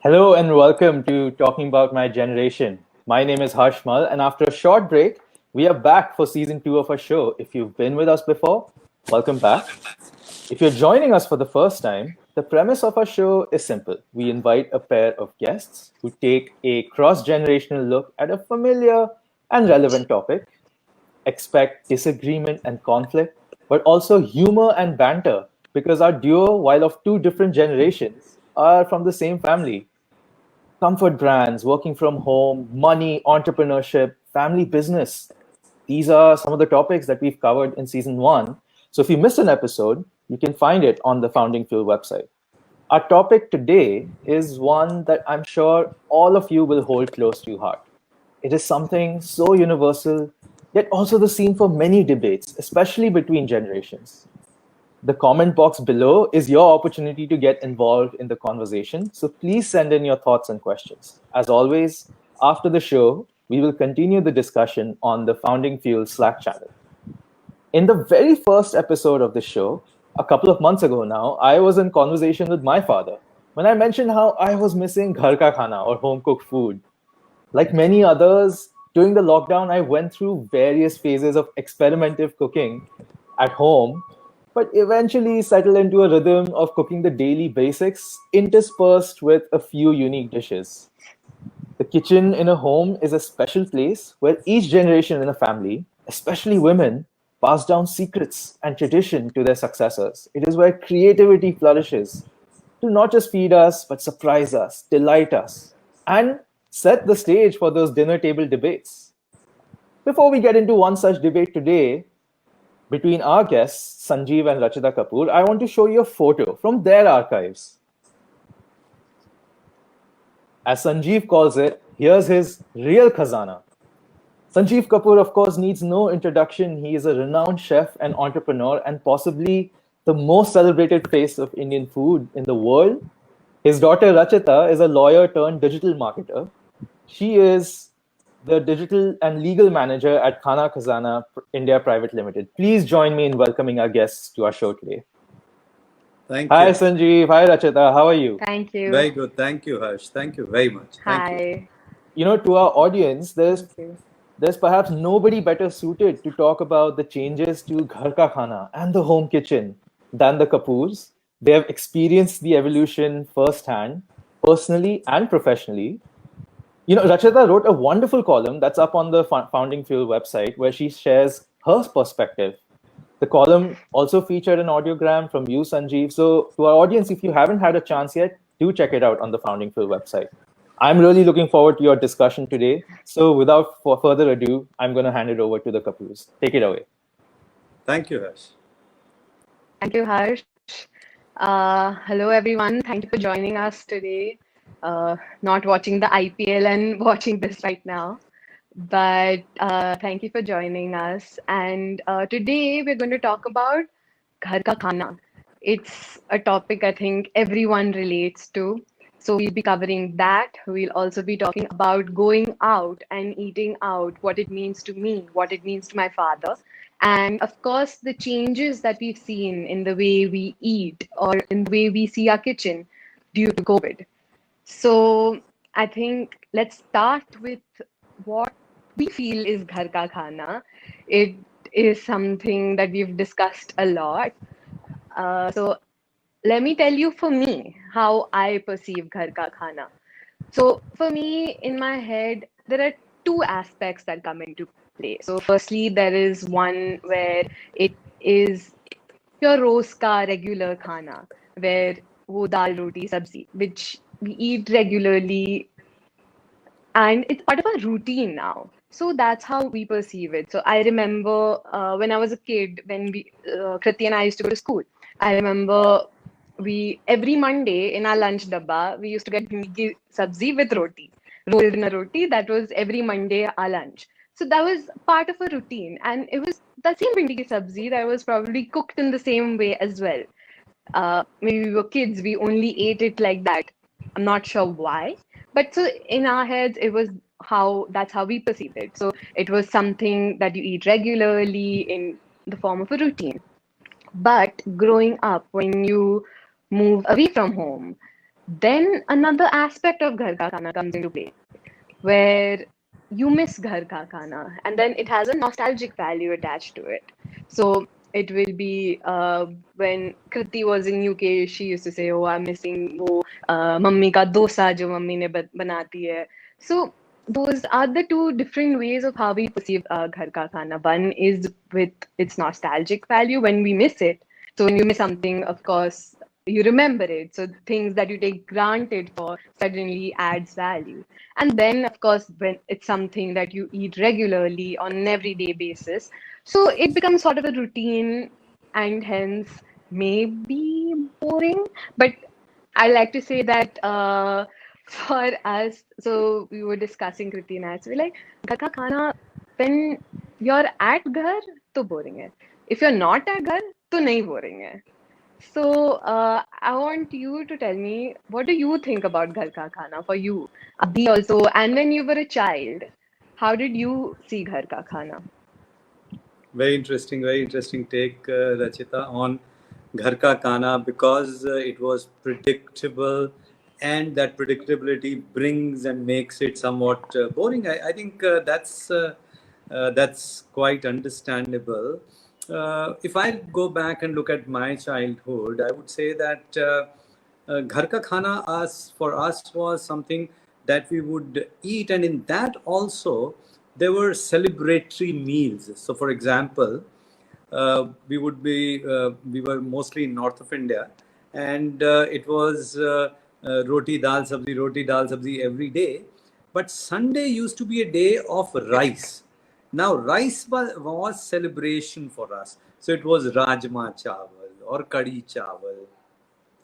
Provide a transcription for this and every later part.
Hello and welcome to Talking About My Generation. My name is Harshmal, and after a short break, we are back for season 2 of our show. If you've been with us before, welcome back. If you're joining us for the first time, the premise of our show is simple. We invite a pair of guests who take a cross generational look at a familiar and relevant topic. Expect disagreement and conflict, but also humor and banter because our duo, while of two different generations, are from the same family. Comfort brands, working from home, money, entrepreneurship, family business. These are some of the topics that we've covered in season 1. So if you missed an episode, you can find it on the Founding Fuel website. Our topic today is one that I'm sure all of you will hold close to your heart. It is something so universal, yet also the scene for many debates, especially between generations. The comment box below is your opportunity to get involved in the conversation, so please send in your thoughts and questions. As always, after the show, we will continue the discussion on the Founding Fuel Slack channel. In the very first episode of the show, a couple of months ago now, I was in conversation with my father when I mentioned how I was missing ghar ka khana or home cooked food. Like many others, during the lockdown, I went through various phases of experimentative cooking at home, but eventually settled into a rhythm of cooking the daily basics interspersed with a few unique dishes. The kitchen in a home is a special place where each generation in a family, especially women, pass down secrets and tradition to their successors. It is where creativity flourishes to not just feed us, but surprise us, delight us, and set the stage for those dinner table debates. Before we get into one such debate today between our guests, Sanjeev and Rachita Kapoor, I want to show you a photo from their archives. As Sanjeev calls it, here's his real khazana. Sanjeev Kapoor, of course, needs no introduction. He is a renowned chef and entrepreneur and possibly the most celebrated face of Indian food in the world. His daughter Rachita is a lawyer turned digital marketer. She is the digital and legal manager at Khana Khazana India Private Limited. Please join me in welcoming our guests to our show today. Thank Hi, you. Sanjeev. Hi, Rachita. How are you? Thank you. Very good. Thank you, Harsh. Thank you very much. Thank you. Hi. To our audience, Thank you. there's perhaps nobody better suited to talk about the changes to Ghar Ka Khana and the home kitchen than the Kapoors. They have experienced the evolution firsthand, personally and professionally. Rachita wrote a wonderful column that's up on the Founding Fuel website where she shares her perspective. The column also featured an audiogram from you, Sanjeev. So to our audience, if you haven't had a chance yet, do check it out on the Founding Fuel website. I'm really looking forward to your discussion today. So without further ado, I'm going to hand it over to the Kapoors. Take it away. Thank you, Harsh. Thank you, Harsh. Hello, everyone. Thank you for joining us today. Not watching the IPL and watching this right now, but thank you for joining us. And today we're going to talk about Ghar Ka Khana. It's a topic I think everyone relates to. So we'll be covering that. We'll also be talking about going out and eating out, what it means to me, what it means to my father. And of course, the changes that we've seen in the way we eat or in the way we see our kitchen due to COVID. So I think let's start with what we feel is Ghar Ka Khana. It is something that we've discussed a lot. So let me tell you for me how I perceive Ghar Ka Khana. So for me, in my head, there are two aspects that come into play. So firstly, there is one where it is your rose ka regular khana, where wo dal roti sabzi, which we eat regularly, and it's part of our routine now. So that's how we perceive it. So I remember when I was a kid, when Kriti and I used to go to school. I remember we every Monday in our lunch dabba, we used to get bhindi sabzi with roti, rolled in a roti. That was every Monday our lunch. So that was part of a routine, and it was the same bhindi sabzi that was probably cooked in the same way as well. Maybe we were kids, we only ate it like that. I'm not sure why, but so in our heads, it was that's how we perceive it. So it was something that you eat regularly in the form of a routine. But growing up, when you move away from home, Then another aspect of Ghar Ka Khana comes into play, where you miss Ghar Ka Khana, and then it has a nostalgic value attached to it. So it will be when Kriti was in UK, she used to say, "Oh, I'm missing wo mummy ka dosa jo mummy ne banati hai." So those are the two different ways of how we perceive Ghar Ka Khana. One is with its nostalgic value when we miss it. So when you miss something, of course, you remember it. So things that you take granted for suddenly adds value. And then, of course, when it's something that you eat regularly on an everyday basis, so it becomes sort of a routine and hence maybe boring. But I like to say that for us, so we were discussing Kriti and I, so we're like, घर का खाना, when you're at घर, तो boring है. If you're not at घर, तो नहीं boring है. So, I want you to tell me, what do you think about Ghar Ka Khana for you? Abhi also, and when you were a child, how did you see Ghar Ka Khana? Very interesting take, Rachita, on Ghar Ka Khana, because it was predictable, and that predictability brings and makes it somewhat boring. I think that's quite understandable. If I go back and look at my childhood, I would say that Ghar Ka Khana for us was something that we would eat, and in that also there were celebratory meals. So, for example, we were mostly in north of India, and it was roti dal sabzi every day. But Sunday used to be a day of rice. Now, rice was celebration for us. So it was rajma chawal or kadi chawal,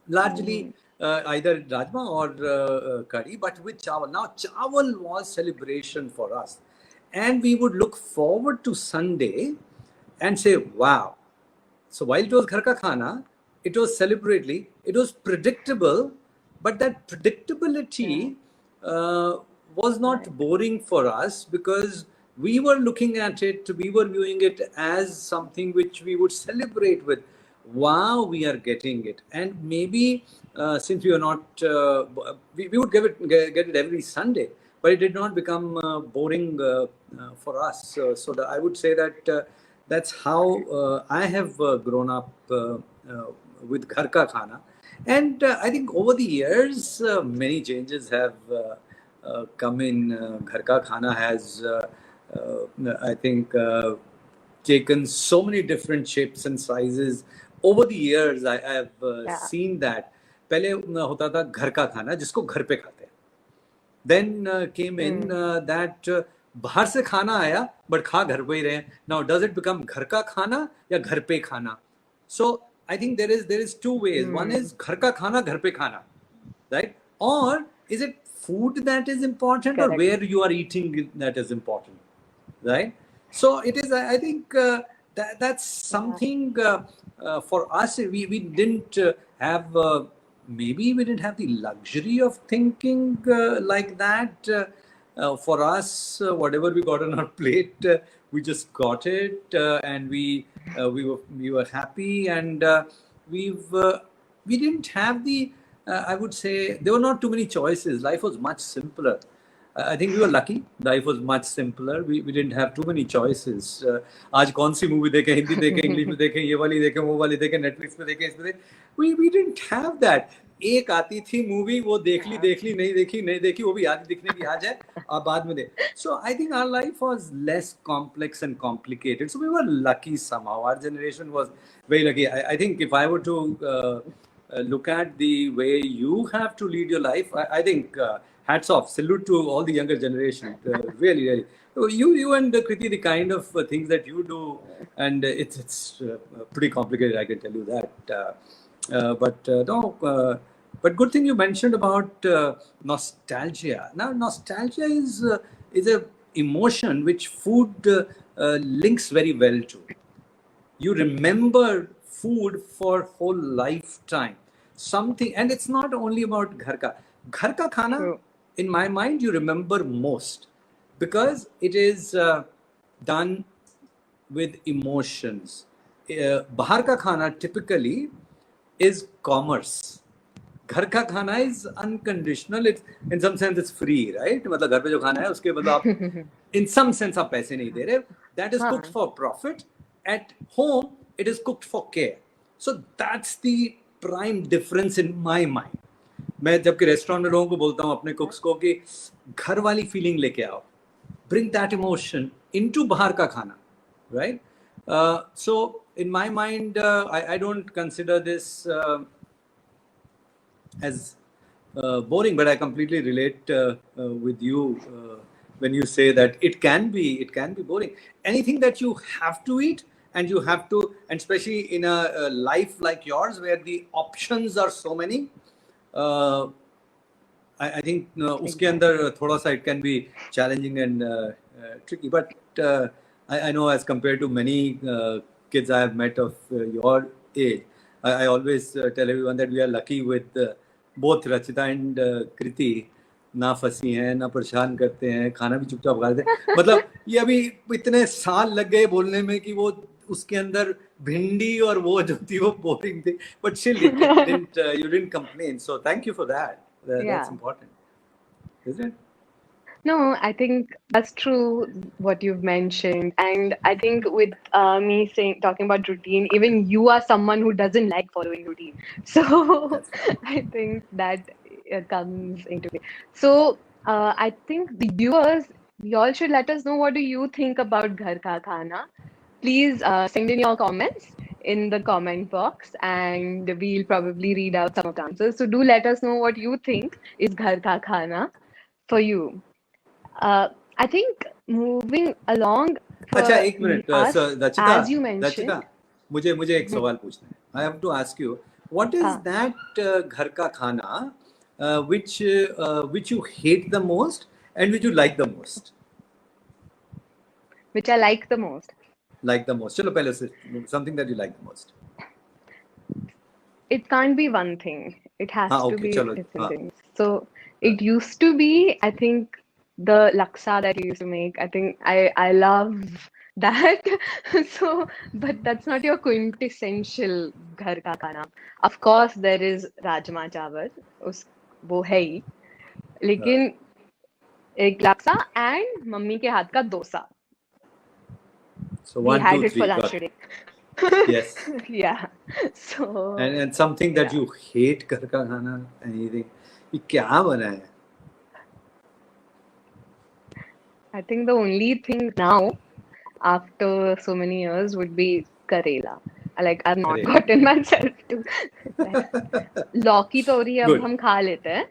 largely either rajma or curry, but with chawal. Now, chawal was celebration for us, and we would look forward to Sunday and say, "Wow!" So while it was ghar ka khana, it was celebratory, it was predictable, but that predictability was not boring for us, because we were looking at it, we were viewing it as something which we would celebrate with. Wow, we are getting it. And maybe since we are not, we would get it every Sunday, but it did not become boring for us. So I would say that that's how I have grown up with Ghar Ka Khana. And I think over the years, many changes have come in. Ghar Ka Khana has, I think, taken so many different shapes and sizes. Over the years, I have Yeah. seen that. पहले होता था घर का खाना जिसको घर पे खाते हैं. Then came in that बाहर से खाना आया but खा घर पे ही रहे. Now does it become घर का खाना या घर पे खाना? So I think there is two ways. One is घर का खाना घर पे खाना, right? Or is it food that is important, or Correct. where you are eating that is important, right? So it is. I think that's something for us. We didn't have. Maybe we didn't have the luxury of thinking like that. For us, whatever we got on our plate, we just got it, and we were happy, and we didn't have the. I would say there were not too many choices. Life was much simpler. I think we were lucky. Life was much simpler. We didn't have too many choices. आज कौन सी movie देखें, हिंदी देखें, English में देखें, ये वाली देखें, वो वाली देखें, नेटफ्लिक्स पे देखें, इसमें देखें. We didn't have that. एक आती थी मूवी, वो देख ली नहीं देखी, वो भी आधी दिखने की आ जाए, अब बाद में दे. So I think our life was less complex and complicated. So we were lucky somehow. Our generation was very lucky. I think if I were to look at the way you have to lead your life, I think hats off, salute to all the younger generation. Really. So you and Kriti, the kind of things that you do, and it's pretty complicated, I can tell you that. But good thing you mentioned about nostalgia. Now, nostalgia is a emotion which food links very well to. You remember food for whole lifetime. Something, and it's not only about ghar ka khana. True. In my mind, you remember most, because it is done with emotions. Bahar ka khana typically is commerce. घर का खाना is unconditional. It's in some sense it's free, right? मतलब घर पे जो खाना है उसके मतलब आप in some sense आप पैसे नहीं दे रहे. That is cooked for profit. At home, it is cooked for care. So that's the prime difference in my mind. मैं जबकि रेस्टोरेंट में लोगों को बोलता हूँ अपने कुक्स को कि घर वाली फीलिंग लेके आओ, bring that emotion into बाहर का खाना, right? So in my mind, I don't consider this as boring, but I completely relate with you when you say that it can be boring. Anything that you have to eat and you have to, and especially in a life like yours where the options are so many. I think uske andar thoda sa it can be challenging and tricky, but I know as compared to many kids I have met of your age, I always tell everyone that we are lucky with both Rachita and Kriti. ना फंसी हैं ना परेशान करते हैं, खाना भी चुपचाप खा लेते हैं. मतलब ये अभी इतने साल लग गए बोलने में कि वो उसके अंदर भिंडी और वो जो थी वो बोरिंग थी, but still you didn't complain, so thank you for that. That's important, isn't it? No, I think that's true what you've mentioned. And I think with me talking about routine, even you are someone who doesn't like following routine. So I think that comes into play. So I think the viewers, you all should let us know what do you think about Ghar Ka Khana. Please send in your comments in the comment box and we'll probably read out some of the answers. So do let us know what you think is Ghar Ka Khana for you. I think moving along for अच्छा एक minute us, Rachita, as you mentioned, मुझे एक सवाल पूछना है. I have to ask you, what is that घर का खाना which you hate the most and which you like the most? which I like the most. Like the most. चलो पहले से something that you like the most. It can't be one thing. It has to be चलो, different things. So it used to be, I think, the laksa that you used to make. I think I love that. So, but that's not your quintessential ghar ka khana. Of course, there is rajma chawal. वो है ही. लेकिन एक laksa and mummy के हाथ का dosa. So We 1, had 2, it for 3. lunch today. Yes. Yeah. So. And something that you hate घर का खाना, anything. ये क्या बना है? I think the only thing now, after so many years, would be Karela. Like I've not gotten myself to that. Lauki tori अब हम खा लेते हैं.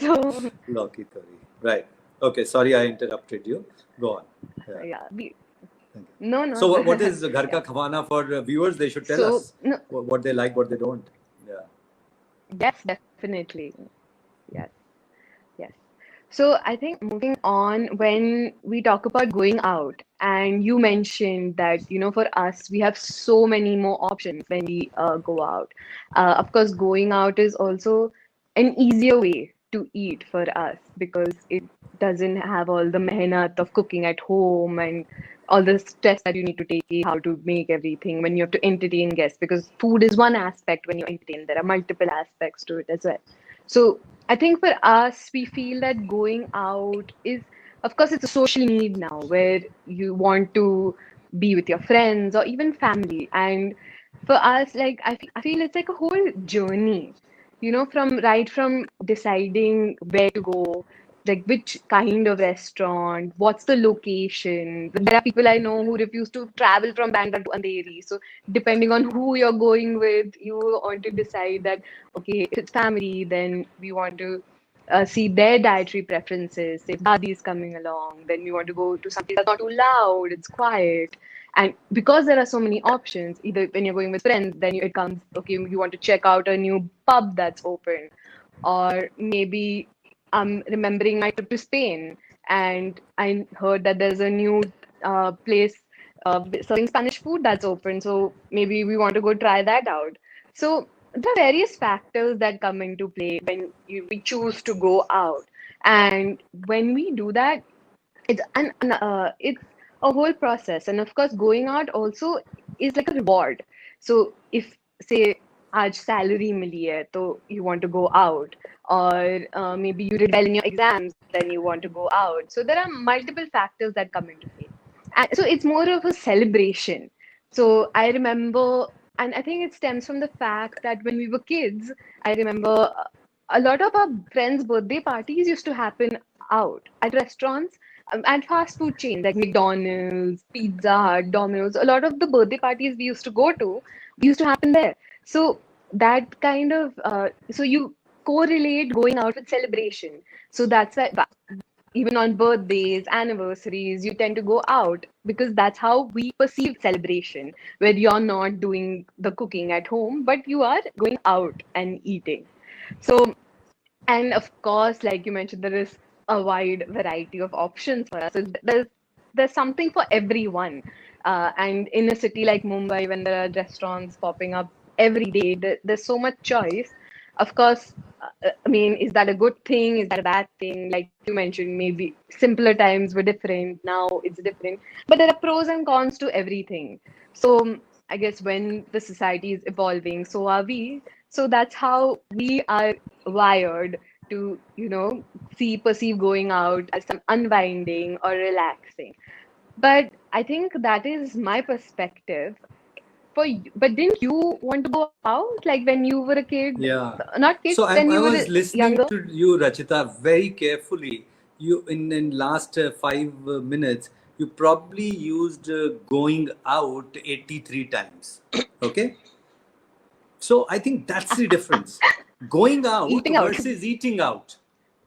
So Lauki tori. Right. Okay. Sorry, I interrupted you. Go on. yeah. No. So what is Ghar Ka Khana for viewers? They should tell us what they like, what they don't. Yeah. Yes, definitely. Yes. So I think moving on, when we talk about going out, and you mentioned that, for us, we have so many more options when we go out. Of course, going out is also an easier way to eat for us because it doesn't have all the mehnat of cooking at home and all the stress that you need to take, how to make everything when you have to entertain guests, because food is one aspect when you entertain. There are multiple aspects to it as well. So I think for us, we feel that going out is, of course, it's a social need now where you want to be with your friends or even family. And for us, like, I feel it's like a whole journey, from deciding where to go, like which kind of restaurant, what's the location. There are people I know who refuse to travel from Bandra to Andheri. So depending on who you're going with, you want to decide that, okay, if it's family, then we want to see their dietary preferences. If Dadi is coming along, then we want to go to something that's not too loud, it's quiet. And because there are so many options, either when you're going with friends, then it comes, okay, you want to check out a new pub that's open. Or maybe I'm remembering my trip to Spain and I heard that there's a new place serving Spanish food that's open. So maybe we want to go try that out. So there are various factors that come into play when we choose to go out. And when we do that, it's a whole process. And of course, going out also is like a reward. So if, say, आज salary मिली है, तो you want to go out, or maybe you did well in your exams, then you want to go out. So there are multiple factors that come into play, and so it's more of a celebration. So I remember, and I think it stems from the fact that when we were kids, I remember a lot of our friends' birthday parties used to happen out at restaurants and fast food chains like McDonald's, Pizza Hut, Domino's. A lot of the birthday parties we used to go to used to happen there. So that kind of so you correlate going out with celebration. So that's why even on birthdays, anniversaries, you tend to go out because that's how we perceive celebration, where you're not doing the cooking at home, but you are going out and eating. So, and of course, like you mentioned, there is a wide variety of options for us. So there's something for everyone. And in a city like Mumbai, when there are restaurants popping up every day, there's so much choice. Of course, I mean, is that a good thing? Is that a bad thing? Like you mentioned, maybe simpler times were different. Now it's different. But there are pros and cons to everything. So I guess when the society is evolving, so are we. So that's how we are wired to, perceive going out as some unwinding or relaxing. But I think that is my perspective. But didn't you want to go out like when you were a kid? Yeah. Not kid, So when I you were was listening younger? to you, Rachita, very carefully. You in last 5 minutes, you probably used going out 83 times. Okay. So I think that's the difference. Going out Eating out. versus eating out.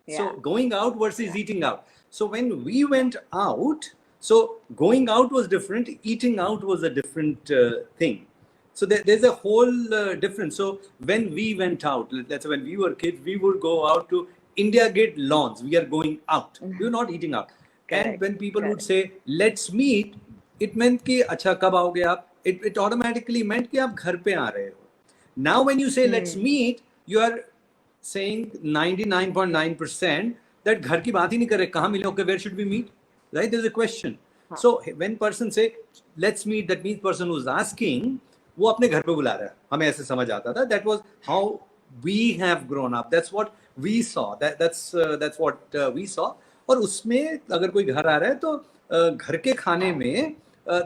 Yeah. So going out versus eating out. So when we went out, so going out was different, eating out was a different thing. So there's a whole difference. So when we went out, let's say when we were kids, we would go out to India Gate lawns. We are going out. We were not eating out. And Correct. when people would Correct. say, let's meet, it meant कि अच्छा कब आओगे आप? It automatically meant कि आप घर पे आ रहे हो. Now, when you say let's meet, you are saying 99.9% that घर की बात ही नहीं कर रहे, कहाँ मिले, okay, where should we meet? Right? There's a question. हाँ. So when person say let's meet, that means person who's asking वो अपने घर पे बुला रहा है. हमें ऐसे समझ आता था. That was how we have grown up. That's what we saw. That's what we saw. और उसमें अगर कोई घर आ रहा है तो घर के खाने में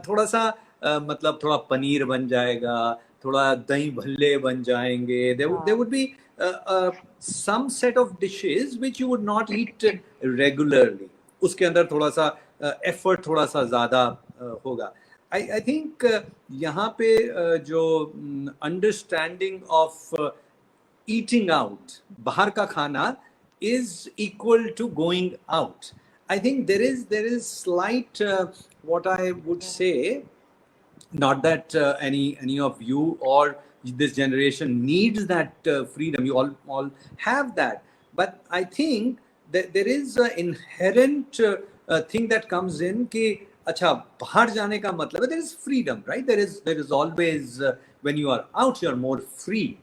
थोड़ा सा मतलब थोड़ा पनीर बन जाएगा, थोड़ा दही भल्ले बन जाएंगे. There would be some set of dishes which you would not eat regularly. उसके अंदर थोड़ा सा effort थोड़ा सा ज़्यादा होगा. I think यहाँ पे जो understanding of eating out, बाहर का खाना is equal to going out. I think there is slight what I would say, not that any of you or this generation needs that freedom. You all have that, but I think that there is an inherent thing that comes in कि अच्छा बाहर जाने का मतलब है there is freedom, right? There is always when you are out you are more free.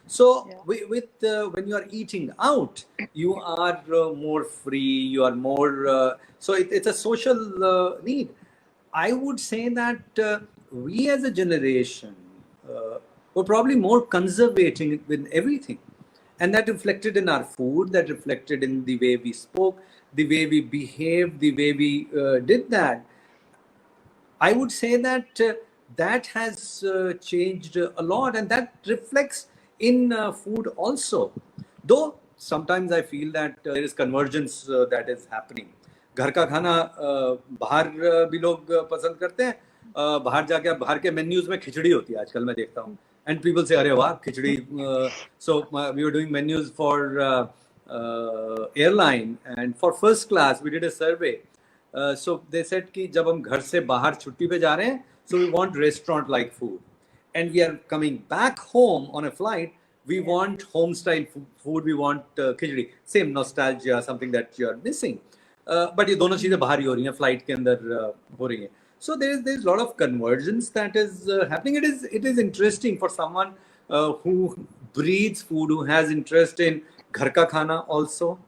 So with when you are eating out you are more free. You are more so it's a social need. I would say that we as a generation were probably more conservative with everything. And that reflected in our food, that reflected in the way we spoke, the way we behaved, the way we did that. I would say that that has changed a lot, and that reflects in food also. Though sometimes I feel that there is convergence that is happening. घर का खाना बाहर भी लोग पसंद करते हैं. बाहर जाके बाहर के मेन्यूज में खिचड़ी होती है आजकल मैं देखता हूँ. And people say, "अरे वाह खिचड़ी." So we were doing menus for airline, and for first class we did a survey. So they said कि जब हम घर से बाहर छुट्टी पे जा रहे हैं, so we want restaurant like food, and we are coming back home on a flight. We want home style food. We want khichdi. Same nostalgia, something that you are missing. But ये दोनों चीजें बाहर ही हो रही हैं, flight के अंदर हो रही हैं. So there is a lot of convergence that is happening. It is interesting for someone who breeds food, who has interest in घर का खाना also.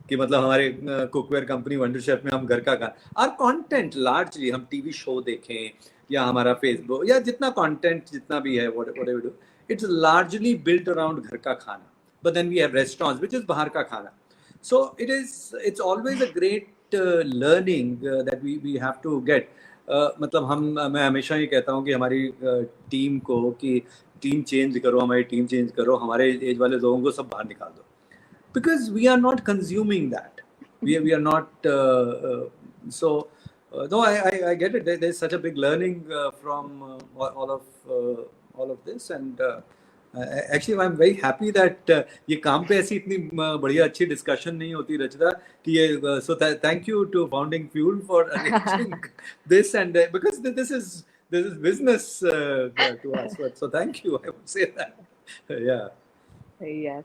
कि मतलब हमारे कुकवेयर कंपनी वंडर शेफ में हम घर का खाना, our content largely हम टीवी शो देखें या हमारा फेसबुक या जितना कंटेंट जितना भी है whatever we do, it's largely built around ghar ka khana. But then we have restaurants, which is bahar ka khana. So it's always a great learning that we have to get. मतलब मैं हमेशा ये कहता हूँ कि हमारी team को कि टीम चेंज करो, हमारी टीम चेंज करो, हमारे एज वाले लोगों को सब बाहर निकाल दो, because we are not consuming that. We are not so no, I get it. There's such a big learning from all of this, and actually I'm very happy that ये काम पे ऐसी इतनी बढ़िया अच्छी discussion नहीं होती रचिता कि ये so thank you to Founding Fuel for arranging this, and because this is business to us, so thank you, I would say that. Yeah. Yes.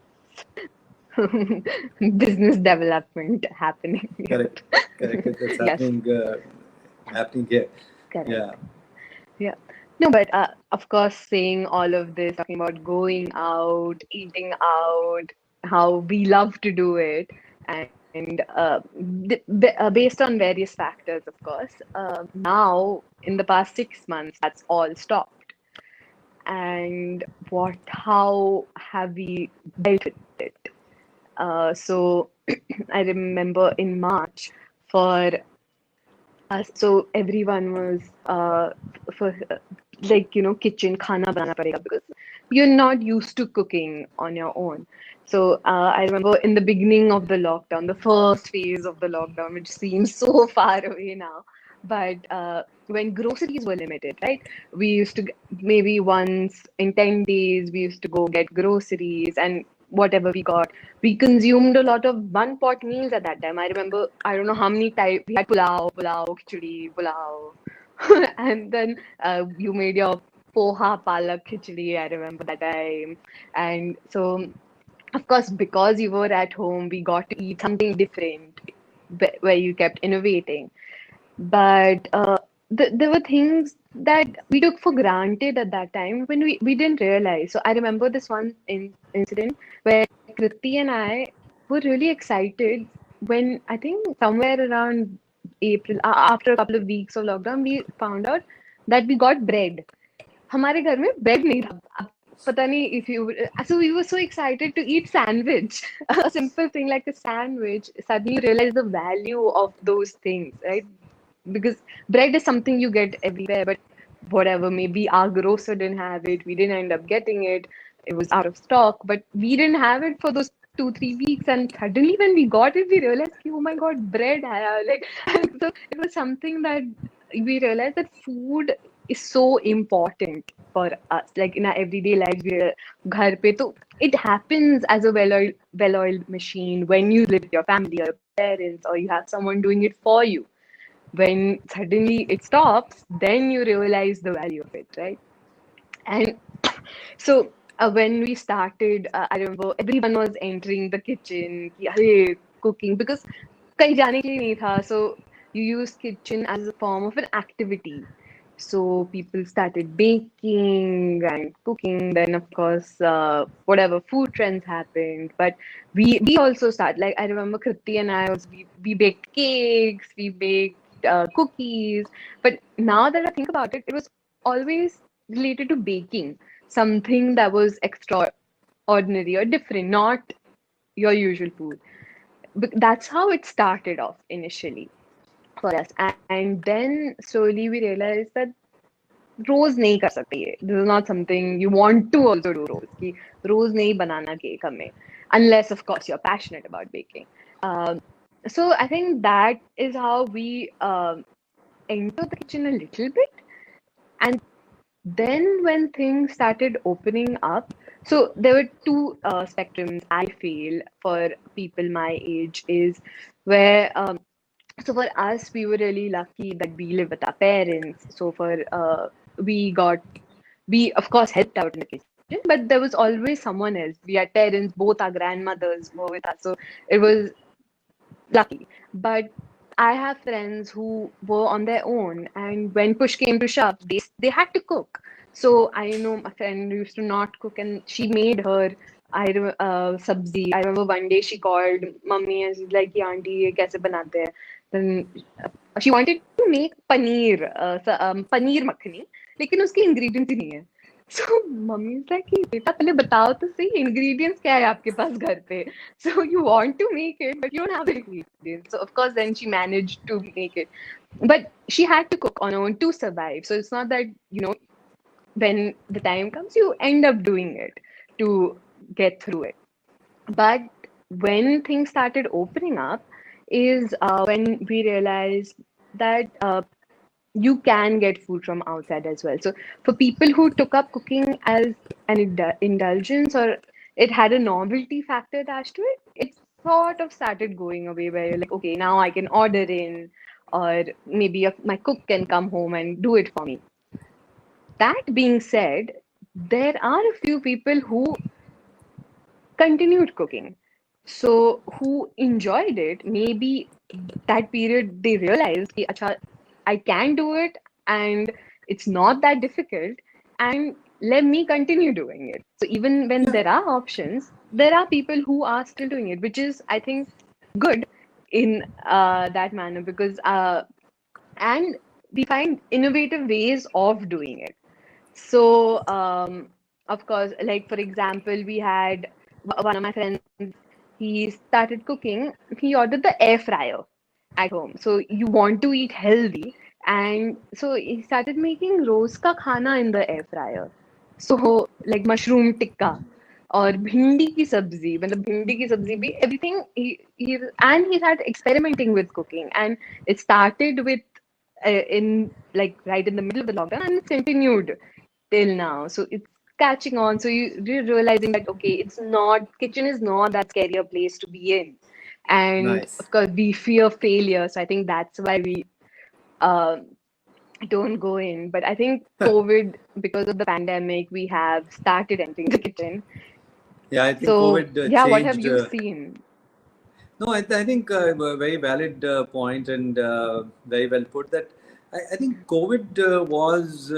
Business development happening. Correct. That's Yes. happening here. Correct. Yeah. Yeah. No, but of course, saying all of this, talking about going out, eating out, how we love to do it, and based on various factors, of course. Now, in the past 6 months, that's all stopped. And how have we dealt with it? So I remember in March for us, so everyone was for like kitchen khana banana padega because you're not used to cooking on your own. So I remember in the beginning of the lockdown, the first phase of the lockdown, which seems so far away now, but when groceries were limited, right? We used to maybe once in 10 days we used to go get groceries, and whatever we got, we consumed a lot of one pot meals at that time. I remember, I don't know how many times we had pulao, khichdi, pulao. And then you made your poha palak khichdi, I remember that time. And so, of course, because you were at home, we got to eat something different where you kept innovating. But there were things that we took for granted at that time when we didn't realize. So I remember this one incident where Kriti and I were really excited when I think somewhere around April, after a couple of weeks of lockdown, we found out that we got bread. हमारे घर में bread नहीं था. अब पता नहीं if you so we were so excited to eat sandwich, a simple thing like a sandwich. Suddenly you realize the value of those things, right? Because bread is something you get everywhere, but whatever, maybe our grocer didn't have it, we didn't end up getting it, it was out of stock, but we didn't have it for those 2 3 weeks, and suddenly when we got it we realized, oh my god, bread like and so it was something that we realized that food is so important for us, like in our everyday lives. We're ghar pe, so it happens as a well-oiled machine when you live with your family or your parents, or you have someone doing it for you. When suddenly it stops, then you realize the value of it, right? And so when we started, I remember everyone was entering the kitchen, कि, "Hey, cooking," because कहीं जाने के लिए नहीं था. So you use kitchen as a form of an activity. So people started baking and cooking. Then of course, whatever food trends happened. But we also started. Like I remember Kriti and I was we baked cakes, we baked cookies. But now that I think about it, it was always related to baking, something that was extraordinary or different, not your usual food. But that's how it started off initially for us. And then slowly we realized that रोज नहीं कर सकते ये. This is not something you want to also do रोज, कि रोज नहीं बनाना cake हमें, unless of course you're passionate about baking. So I think that is how we enter the kitchen a little bit. And then when things started opening up, so there were two spectrums I feel for people my age, is where so for us we were really lucky that we live with our parents. So for we of course helped out in the kitchen, but there was always someone else. We had parents, both our grandmothers were with us, so it was lucky. But I have friends who were on their own, and when push came to shove, they had to cook. So I know my friend used to not cook, and she made her sabzi. I remember one day she called mummy and she's like, "ये auntie ये कैसे बनाते हैं?" Then she wanted to make paneer, paneer makhani, लेकिन उसके ingredients ही नहीं है. So mummy is like कि बेटा पहले बताओ तो सही ingredients क्या है आपके पास घर पे. So you want to make it but you don't have the ingredients. So of course then she managed to make it. But she had to cook on her own to survive. So it's not that, when the time comes, you end up doing it to get through it. But when things started opening up, is when we realized that you can get food from outside as well. So for people who took up cooking as an indulgence, or it had a novelty factor attached to it, it sort of started going away where you're like, okay, now I can order in, or maybe my cook can come home and do it for me. That being said, there are a few people who continued cooking. So who enjoyed it, maybe that period they realized कि अच्छा, I can do it and it's not that difficult, and let me continue doing it. So even when there are options, there are people who are still doing it, which is, I think, good in that manner, because and we find innovative ways of doing it. So, of course, like for example, we had one of my friends, he started cooking, he ordered the air fryer at home. So, you want to eat healthy, and so he started making rose ka khana in the air fryer. So, like mushroom tikka or bhindi ki sabzi, मतलब bhindi ki sabzi bhi, everything he started experimenting with cooking, and it started with in like right in the middle of the lockdown, and it's continued till now. So it's catching on. So you're realizing that okay, it's not kitchen is not that scary a place to be in, and Nice. of course we fear failure. So I think that's why we um don't go in. But I think COVID, because of the pandemic, we have started entering the kitchen. Yeah, I think So COVID yeah, what have changed. you seen? No, I think a very valid point and very well put that I think COVID was,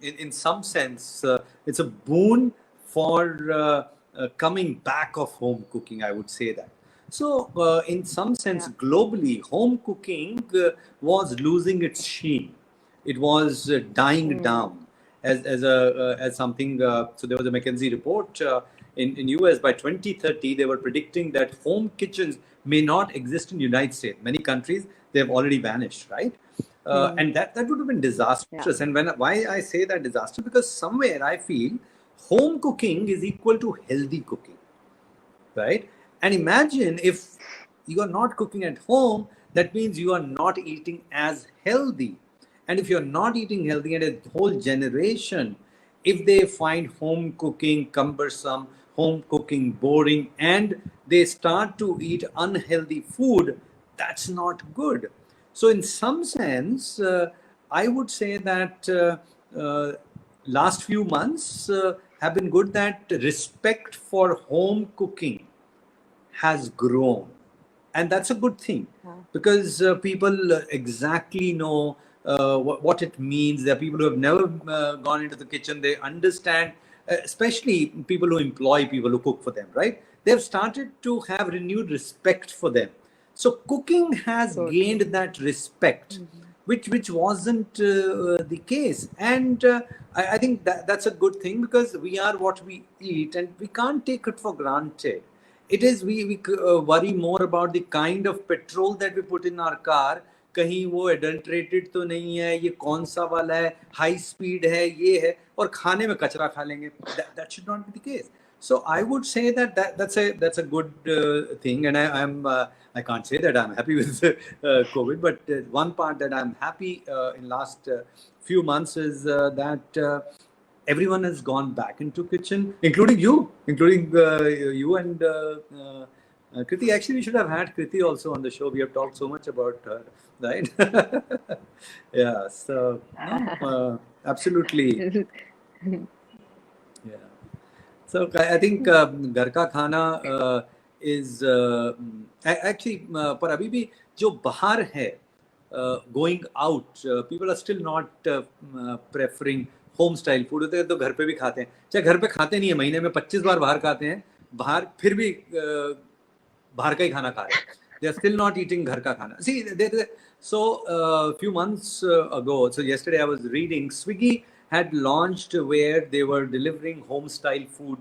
in some sense, it's a boon for coming back of home cooking, I would say that. So, in some sense, Yeah. globally, home cooking was losing its sheen. It was dying Mm, down as something. So there was a McKinsey report in US by 2030. They were predicting that home kitchens may not exist in the United States. Many countries they have already vanished, right? mm, And that would have been yeah. disastrous. And why I say that disaster, because somewhere I feel home cooking is equal to healthy cooking, right? And imagine if you are not cooking at home, that means you are not eating as healthy. And if you're not eating healthy, and a whole generation, if they find home cooking cumbersome, home cooking boring, and they start to eat unhealthy food, that's not good. So, in some sense, I would say that last few months have been good. That respect for home cooking has grown, and that's a good thing Yeah. because people exactly know what it means. There are people who have never gone into the kitchen. They understand, especially people who employ people who cook for them, right? They've started to have renewed respect for them. So cooking has So gained true. that respect, Mhm. which wasn't the case. And I think that's a good thing because we are what we eat, and we can't take it for granted. It is we worry more about the kind of petrol that we put in our car. कहीं वो adulterated तो नहीं है, ये कौन सा वाला है, high speed है, ये है, और खाने में कचरा खा लेंगे. That should not be the case. So I would say that's a good thing, and I can't say that I'm happy with COVID, but one part that I'm happy in last few months is that everyone has gone back into kitchen, including you and Kriti. Actually, we should have had Kriti also on the show. We have talked so much about her, right? Yeah. So no, absolutely. Yeah. So I think घर का खाना is actually पर अभी भी जो बाहर है going out, people are still not preferring home style food. होते हैं तो घर पे भी खाते हैं, चाहे घर पे खाते नहीं है, महीने में 25 बार बाहर खाते हैं, बाहर फिर भी बाहर का ही खाना खा रहे हैं. They are still not eating घर का खाना. See, so a few months ago, so yesterday I was reading Swiggy had launched where they were delivering home style food,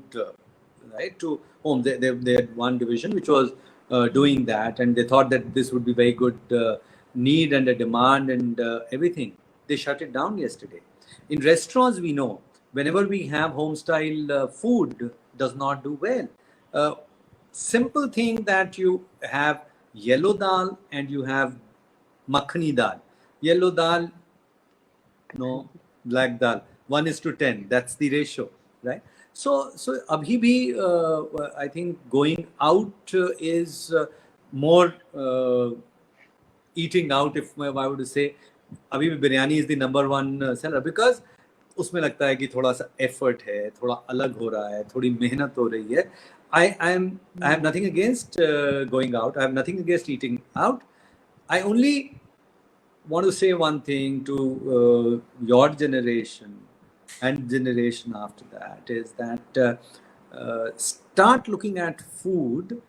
right, to home. They had one division which was doing that, and they thought that this would be very good need and a demand and everything. They shut it down yesterday. In restaurants, we know whenever we have home style food does not do well. Uh, Simple thing that you have yellow dal and you have makhani dal. Yellow dal, no, black dal. 1:10. That's the ratio, right? So abhi bhi, I think going out is more eating out. If I would say, अभी भी biryani is the number one seller because उसमें लगता है कि थोड़ा सा effort है, थोड़ा अलग हो रहा है, थोड़ी मेहनत हो रही है. I have nothing against going out. I have nothing against eating out. I only want to say one thing to your generation and generation after that is that start looking at food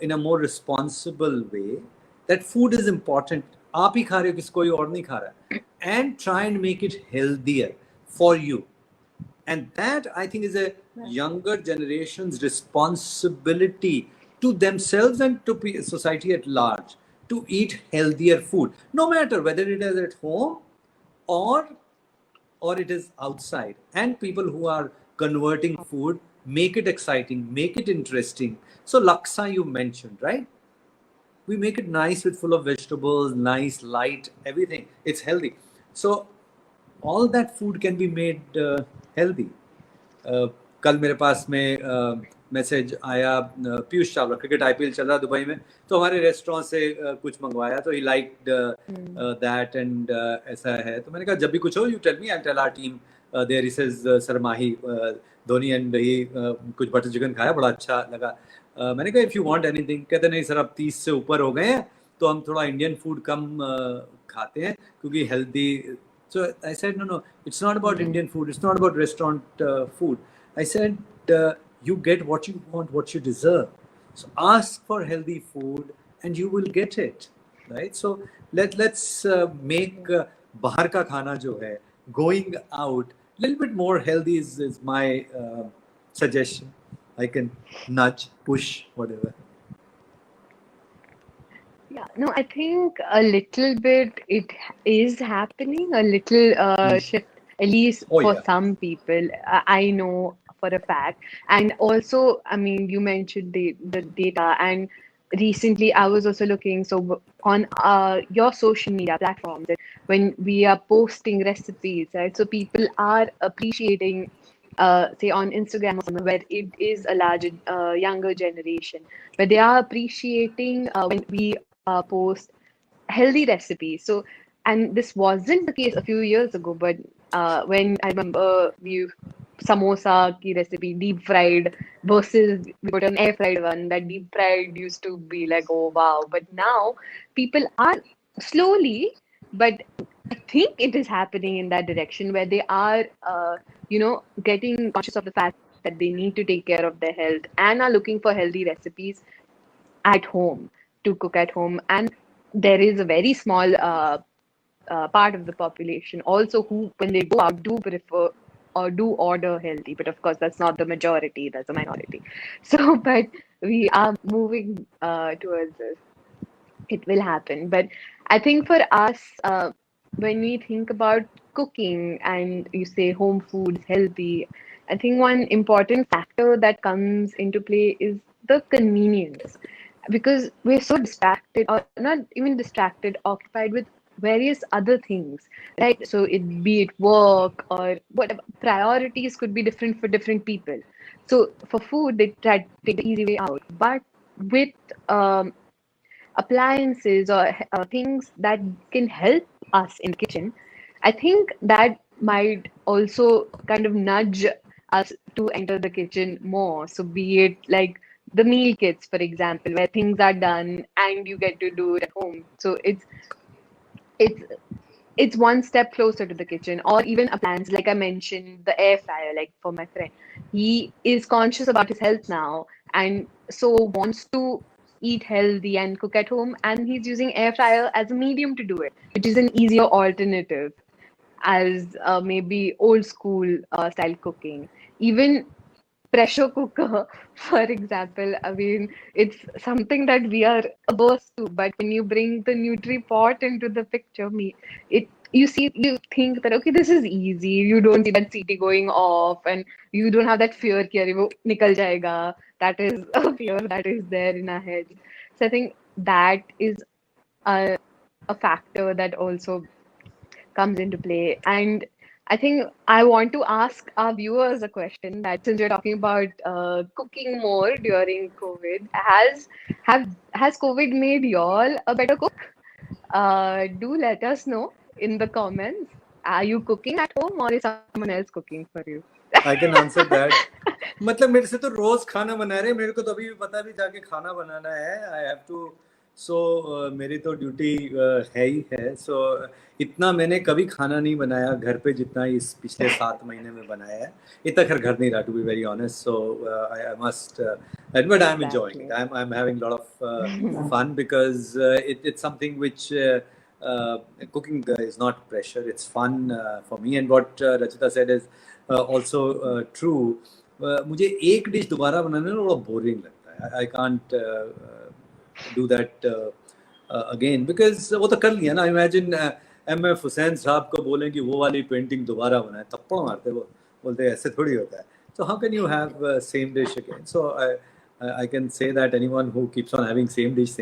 in a more responsible way. That food is important. आप ही खा रहे हो, किसी कोई और नहीं खा रहा है. And try and make it healthier for you. And that, I think, is a younger generation's responsibility to themselves and to society at large to eat healthier food, no matter whether it is at home or it is outside. And people who are converting food, make it exciting, make it interesting. So laksa you mentioned, right? We make it nice with full of vegetables, nice, light, everything. It's healthy. So all that food can be made healthy. कल मेरे पास में message आया, Piyush Chawla, cricket IPL चल रहा Dubai में, तो हमारे restaurant से कुछ मंगवाया, तो ही लाइक्ड दैट एंड ऐसा है. तो मैंने कहा जब भी कुछ हो you tell me, I tell our team there. He says सरमाही धोनी एंड ही कुछ बटर चिकन खाया, बड़ा अच्छा लगा. मैंने कहा इफ यू वांट एनीथिंग, कहते नहीं सर अब 30 से ऊपर हो गए हैं तो हम थोड़ा इंडियन फूड कम खाते हैं क्योंकि healthy. So I said, no, it's not about Indian food. It's not about restaurant food. I said, you get what you want, what you deserve. So ask for healthy food and you will get it, right? So let's make bahar ka khana jo hai, going out, a little bit more healthy is my suggestion. I can nudge, push, whatever. Yeah, no, I think a little bit it is happening, a little shift, at least Oh, for yeah. some people. I know for a fact. And also, I mean, you mentioned the data, and recently I was also looking. So on your social media platforms, when we are posting recipes, right? So people are appreciating, say on Instagram or somewhere where it is a larger, younger generation, but they are appreciating when we post healthy recipes. So, and this wasn't the case a few years ago, but when I remember samosa ki recipe, deep fried versus we put an air fried one, that deep fried used to be like, oh wow. But now people are slowly, but I think it is happening in that direction where they are, getting conscious of the fact that they need to take care of their health and are looking for healthy recipes at home to cook at home. And there is a very small part of the population also who, when they go out, do prefer or do order healthy. But of course, that's not the majority, that's a minority. So, but we are moving towards this. It will happen. But I think for us, when we think about cooking and you say home food is healthy, I think one important factor that comes into play is the convenience, because we're so distracted, or not even distracted, occupied with various other things, right? So it be it work or whatever, priorities could be different for different people. So for food, they try to take the easy way out, but with appliances or things that can help us in the kitchen, I think that might also kind of nudge us to enter the kitchen more. So be it like the meal kits, for example, where things are done and you get to do it at home. So it's it's one step closer to the kitchen. Or even appliances, like I mentioned, the air fryer, like for my friend, he is conscious about his health now, and so wants to eat healthy and cook at home, and he's using air fryer as a medium to do it, which is an easier alternative. as maybe old school style cooking. Even pressure cooker, for example, I mean, it's something that we are averse to, but when you bring the Nutri pot into the picture, you think that okay, this is easy. You don't see that CT going off, and you don't have that fear कि अरे वो निकल जाएगा. That is a fear that is there in our heads. So I think that is a a factor that also comes into play. And I think I want to ask our viewers a question that since we're talking about cooking more during COVID, has COVID made y'all a better cook? Do let us know in the comments. Are you cooking at home or is someone else cooking for you? I can answer that. मतलब मेरे से तो रोज खाना बना रहे, मेरे को तो अभी भी पता भी था कि खाना बनाना है. I have to. सो मेरी तो ड्यूटी है ही है. सो इतना मैंने कभी खाना नहीं बनाया घर पे जितना इस पिछले 7 महीने में बनाया है. इतना घर नहीं रहा, to be very honest. So I must admit I'm enjoying it. I'm having a lot of fun because it's something which cooking is not pressure. It's fun for me. And what Rachita said is also true. मुझे एक dish दोबारा बनाने में बड़ा boring लगता है. I can't do that again because वो तो कर लिया ना. Imagine M.F. हुसैन साहब को बोलें कि वो वाली पेंटिंग दोबारा बनाए, थप्पड़ मारते वो, बोलते ऐसे थोड़ी होता है. So how can you have same dish again? So I can say that anyone who keeps on having same dish,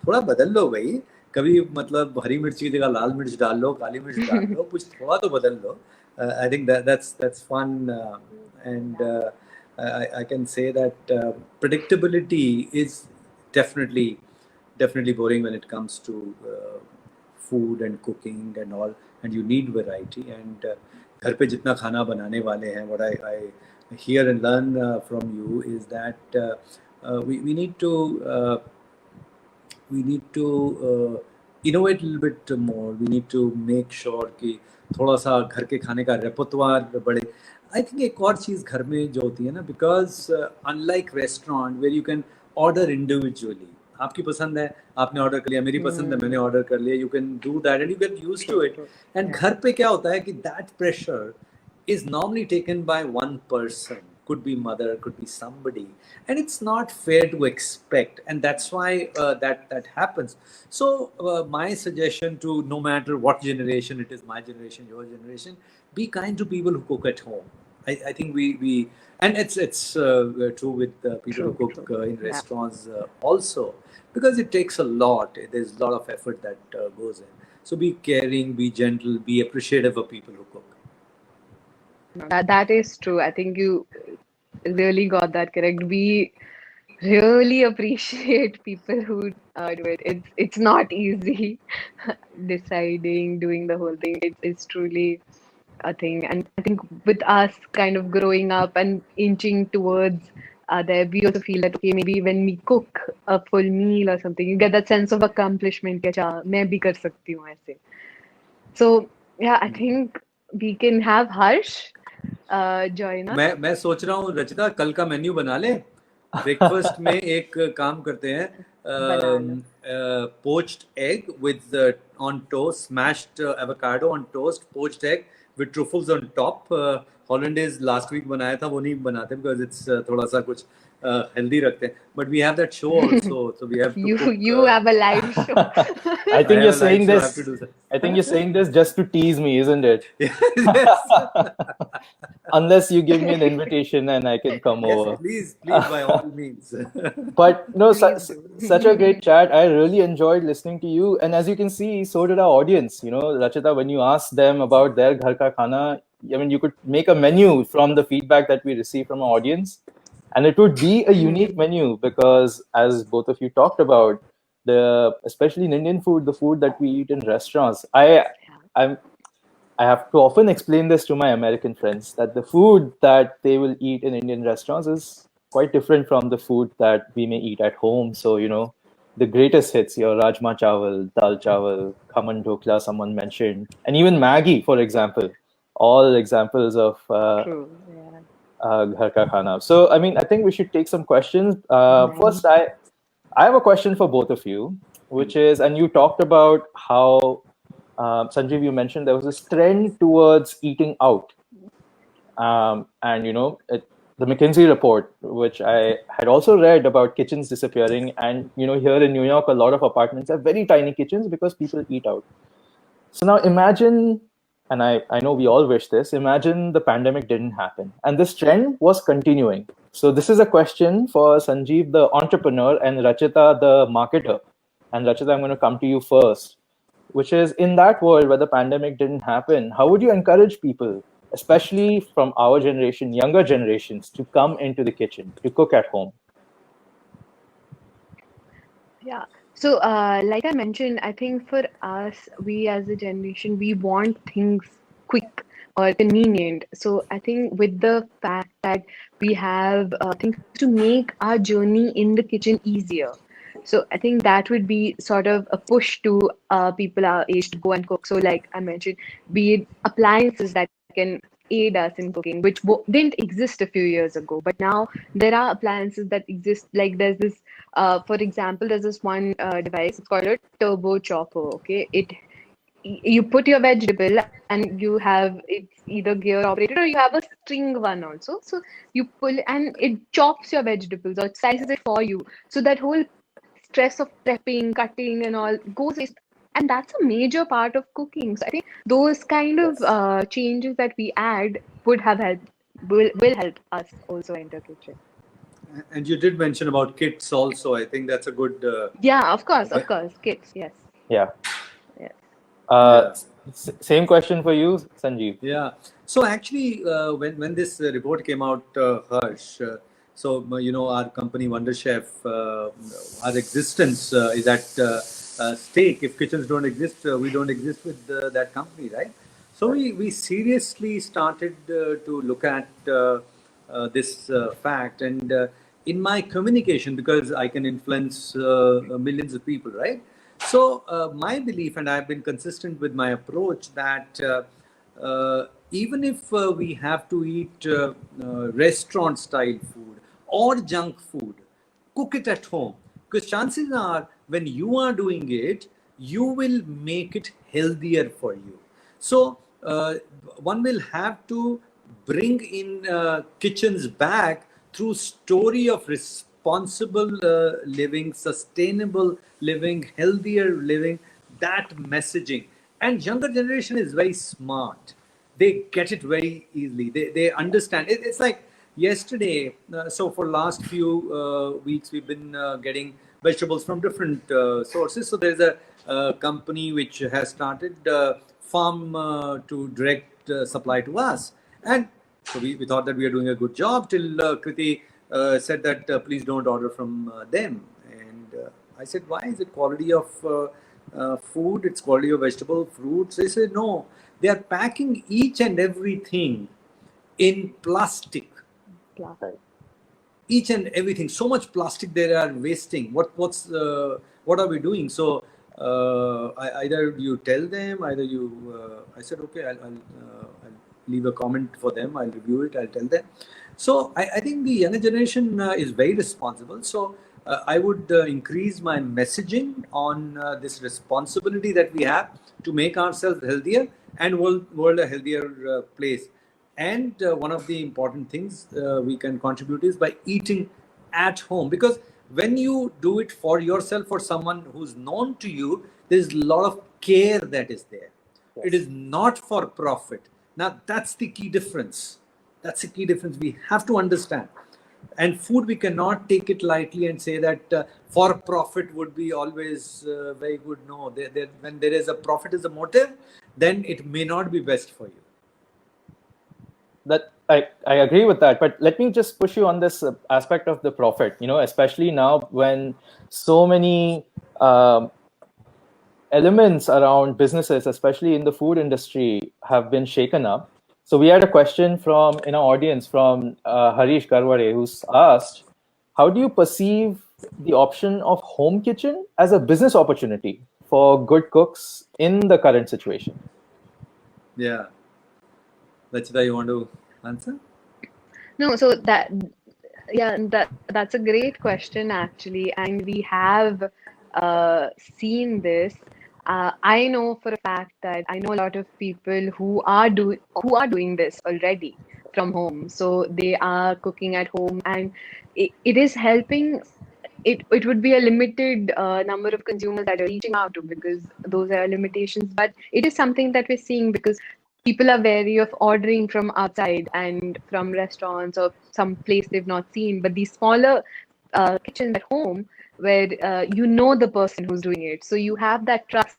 थोड़ा बदल लो भाई. कभी मतलब हरी मिर्च की जगह लाल मिर्च डाल लो, काली मिर्च डाल लो, कुछ थोड़ा तो बदल लो. I think that's fun, and I can say that predictability is definitely boring when it comes to food and cooking and all, and you need variety. And घर पे जितना खाना बनाने वाले हैं, what I hear and learn from you is that we need to innovate a little bit more. We need to make sure कि थोड़ा सा घर के खाने का रेपरटोयर बढ़े. आई थिंक एक और चीज़ घर में जो होती है ना, because unlike restaurant where you can order individually. आपकी पसंद है, आपने ऑर्डर कर लिया. मेरी पसंद है, मैंने ऑर्डर कर लिया. You can do that and you get used to it. And घर पे क्या होता है कि that pressure is normally taken by one person. Could be mother, could be somebody, and it's not fair to expect, and that's why that happens. So my suggestion to no matter what generation it is, my generation, your generation, be kind to people who cook at home. I think we and it's true with people who cook in restaurants also, because it takes a lot. There's a lot of effort that goes in. So be caring, be gentle, be appreciative of people who cook. That is true. I think you really got that correct. We really appreciate people who do it. It's not easy deciding, doing the whole thing. It's truly a thing. And I think with us kind of growing up and inching towards there, we also feel that okay, maybe when we cook a full meal or something, you get that sense of accomplishment. कि अच्छा मैं भी कर सकती हूँ ऐसे. So yeah, I think we can have Harsh join us. मैं सोच रहा हूँ रचिता कल का मेन्यू बना ले. ब्रेकफास्ट में एक काम करते हैं, poached egg with on toast, smashed avocado on toast, poached egg with truffles on top. Hollandaise last week बनाया था, वो नहीं बनाते because it's थोड़ा सा कुछ healthy रखते हैं. But we have that show also, so we have to cook, you have a live show. I think you're saying this. I think you're saying this just to tease me, isn't it? Yes. Unless you give me an invitation and I can come Yes, over. please, by all means. But no, such a great chat. I really enjoyed listening to you, and as you can see, so did our audience. You know, Rachita, when you asked them about their Ghar ka khana, I mean, you could make a menu from the feedback that we received from our audience, and it would be a unique menu because, as both of you talked about, especially in Indian food, the food that we eat in restaurants, I have to often explain this to my American friends that the food that they will eat in Indian restaurants is quite different from the food that we may eat at home. So, you know, the greatest hits, your Rajma Chawal, Dal Chawal, Khaman Dhokla, someone mentioned, and even Maggi, for example, all examples of True. Yeah. Ghar ka khana. So, I mean, I think we should take some questions. First, I have a question for both of you, which is, and you talked about how Sanjeev, you mentioned there was this trend towards eating out. And the McKinsey report, which I had also read about kitchens disappearing, and here in New York, a lot of apartments have very tiny kitchens because people eat out. So now imagine, and I know we all wish this, imagine the pandemic didn't happen and this trend was continuing. So this is a question for Sanjeev, the entrepreneur, and Rachita, the marketer. And Rachita, I'm going to come to you first, which is, in that world where the pandemic didn't happen, how would you encourage people, especially from our generation, younger generations, to come into the kitchen, to cook at home? Yeah. So, like I mentioned, I think for us, we as a generation, we want things quick or convenient. So, I think with the fact that we have things to make our journey in the kitchen easier. So, I think that would be sort of a push to people our age to go and cook. So, like I mentioned, be it appliances that can aid us in cooking, which didn't exist a few years ago, but now there are appliances that exist. Like there's this for example, there's this one device. It's called a turbo chopper. Okay, you put your vegetable and you have it's either gear operated or you have a string one also. So you pull and it chops your vegetables or it slices it for you. So that whole stress of prepping, cutting, and all goes waste. And that's a major part of cooking. So I think those kind of Yes. changes that we add would have helped will help us also enter kitchen. And you did mention about kits also. I think that's a good. Yeah, of Ve- course, kids. Yes, Yeah. yes. Uh, yeah. Same question for you, Sanjeev. Yeah. So actually, when this report came out, Harsh, our company Wonder Chef, our existence is at stake. If kitchens don't exist, we don't exist with that company, right? So Right. we seriously started to look at this fact, and in my communication, because I can influence millions of people, right? So my belief, and I've been consistent with my approach, that even if we have to eat restaurant style food or junk food, cook it at home, because chances are when you are doing it, you will make it healthier for you. So one will have to bring in kitchens back through story of responsible living, sustainable living, healthier living, that messaging. And younger generation is very smart. They get it very easily. They understand it. It's like yesterday. So for last few weeks, we've been getting vegetables from different sources. So there's a company which has started farm to direct supply to us. And so we thought that we are doing a good job till Kriti said that please don't order from them. And I said, why is it quality of food? It's quality of vegetable, fruits. They said, no, they are packing each and everything in plastic. Right. Each and everything, so much plastic they are wasting. What are we doing? So either you tell them, either you I said, okay, I'll leave a comment for them, I'll review it, I'll tell them. So I think the younger generation is very responsible. So I would increase my messaging on this responsibility that we have to make ourselves healthier and world a healthier place. And one of the important things we can contribute is by eating at home, because when you do it for yourself or someone who's known to you, there's a lot of care that is there. It Yes. is not for profit. Now that's the key difference. That's the key difference we have to understand. And food, we cannot take it lightly and say that for profit would be always very good. No, when there is a profit as a motive, then it may not be best for you. That I agree with that, but let me just push you on this aspect of the profit, especially now when so many elements around businesses, especially in the food industry, have been shaken up. So we had a question from in our audience from Harish Garware, who's asked, how do you perceive the option of home kitchen as a business opportunity for good cooks in the current situation? Yeah. Rachita, you want to answer? No, so that's a great question actually, and we have seen this. I know for a fact that I know a lot of people who are doing this already from home. So they are cooking at home, and it is helping. It would be a limited number of consumers that are reaching out to, because those are limitations. But it is something that we're seeing, because people are wary of ordering from outside and from restaurants or some place they've not seen. But these smaller kitchens at home, where you know the person who's doing it, so you have that trust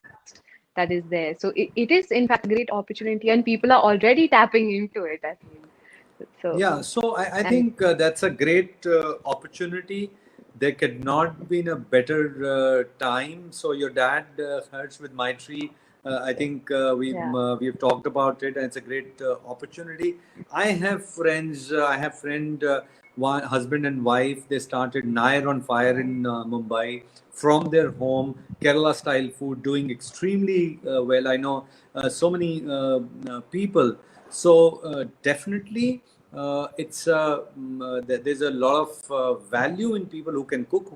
that is there. So it is in fact a great opportunity, and people are already tapping into it, I feel. So, Yeah, so I and think that's a great opportunity. There could not been a better time. So your dad hurts with Maitri. I think yeah. we've talked about it, and it's a great opportunity. I have friends. I have friend, one husband and wife. They started Nair on Fire in Mumbai from their home, Kerala style food, doing extremely well. I know so many people. So definitely there's a lot of value in people who can cook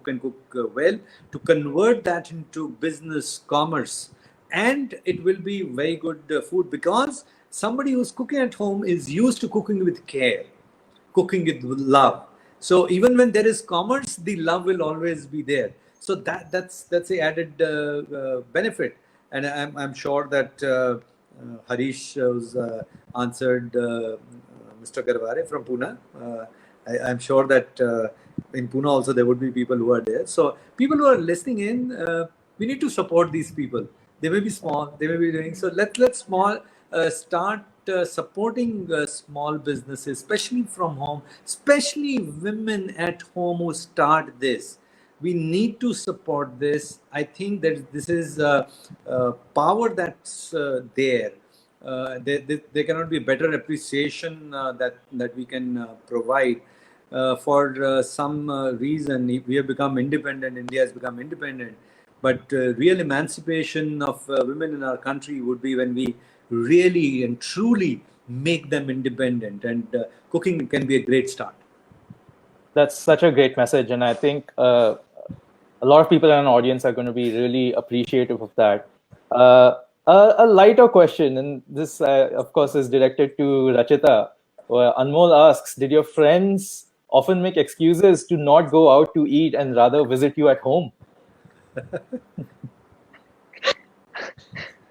well, to convert that into business commerce, and it will be very good food, because somebody who's cooking at home is used to cooking with care, cooking it with love. So even when there is commerce, the love will always be there. So that's the added benefit. And I'm sure that Harish was answered Mr. Garware from Pune. I'm sure that in Pune also there would be people who are there. So people who are listening in, we need to support these people. They may be small, they may be doing so. Let's small start supporting small businesses, especially from home, especially women at home who start this. We need to support this. I think that this is power that's there. There cannot be better appreciation that we can provide. For some reason, we have become independent. India has become independent, but real emancipation of women in our country would be when we really and truly make them independent. And cooking can be a great start. That's such a great message, and I think a lot of people in our audience are going to be really appreciative of that. A lighter question, and this, of course, is directed to Rachita. Where Anmol asks, did your friends often make excuses to not go out to eat and rather visit you at home?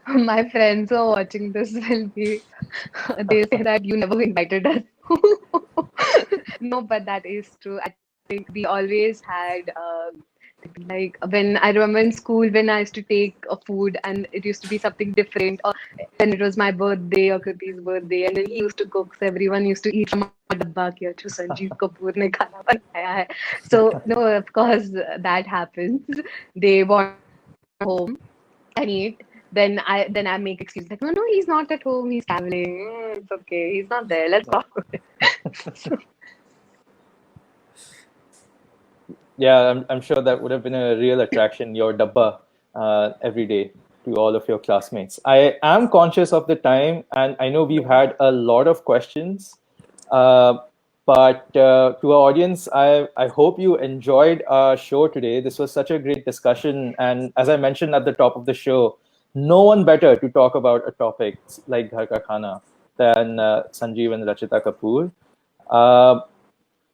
My friends who are watching this will be, they say that you never invited us. No, but that is true. I think we always had, like, when I remember in school, when I used to take a food and it used to be something different, or when it was my birthday or Kirti's birthday, and then he used to cook, so everyone used to eat from a dabba कि अच्छा Sanjeev Kapoor ने खाना बनाया है. So no, of course that happens. They want home and eat. Then I make excuses like, no, he's not at home, he's traveling. It's okay, he's not there. Let's go. Yeah, I'm sure that would have been a real attraction, your dabba, every day to all of your classmates. I am conscious of the time, and I know we've had a lot of questions. But to our audience, I hope you enjoyed our show today. This was such a great discussion. And as I mentioned at the top of the show, no one better to talk about a topic like Ghar Ka Khana than Sanjeev and Rachita Kapoor.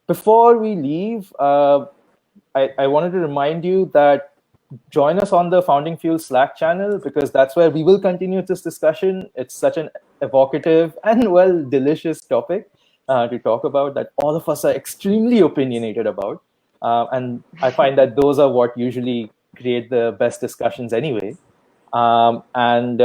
Before we leave, I wanted to remind you that join us on the Founding Fuel Slack channel, because that's where we will continue this discussion. It's such an evocative and, well, delicious topic to talk about that all of us are extremely opinionated about. And I find that those are what usually create the best discussions anyway. And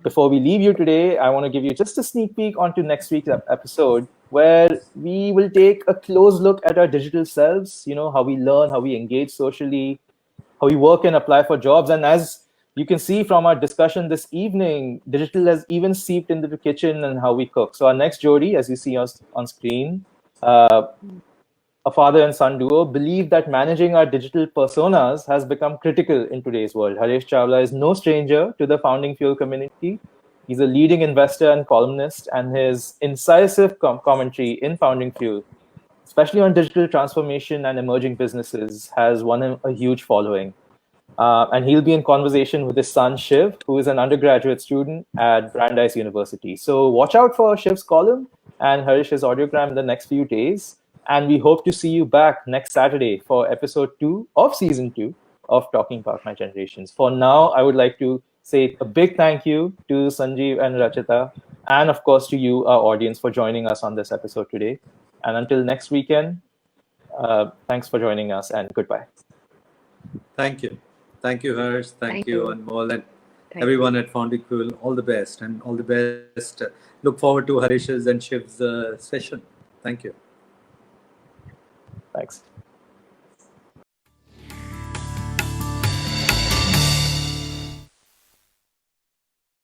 before we leave you today, I want to give you just a sneak peek onto next week's episode, where we will take a close look at our digital selves, how we learn, how we engage socially, how we work and apply for jobs. And as you can see from our discussion this evening, digital has even seeped into the kitchen and how we cook. So our next Jodi, as you see on screen, a father and son duo, believe that managing our digital personas has become critical in today's world. Haresh Chawla is no stranger to the Founding Fuel community. He's a leading investor and columnist, and his incisive commentary in Founding Fuel, especially on digital transformation and emerging businesses, has won him a huge following. And he'll be in conversation with his son, Shiv, who is an undergraduate student at Brandeis University. So watch out for Shiv's column and Harish's audiogram in the next few days. And we hope to see you back next Saturday for episode 2 of season 2 of Talking About My Generations. For now, I would like to say a big thank you to Sanjeev and Rachita, and of course to you, our audience, for joining us on this episode today. And until next weekend, thanks for joining us and goodbye. Thank you. Thank you, Harsh. Thank you, Anmol, and everyone at Found Equal. All the best and all the best. Look forward to Harish's and Shiv's session. Thank you. Thanks.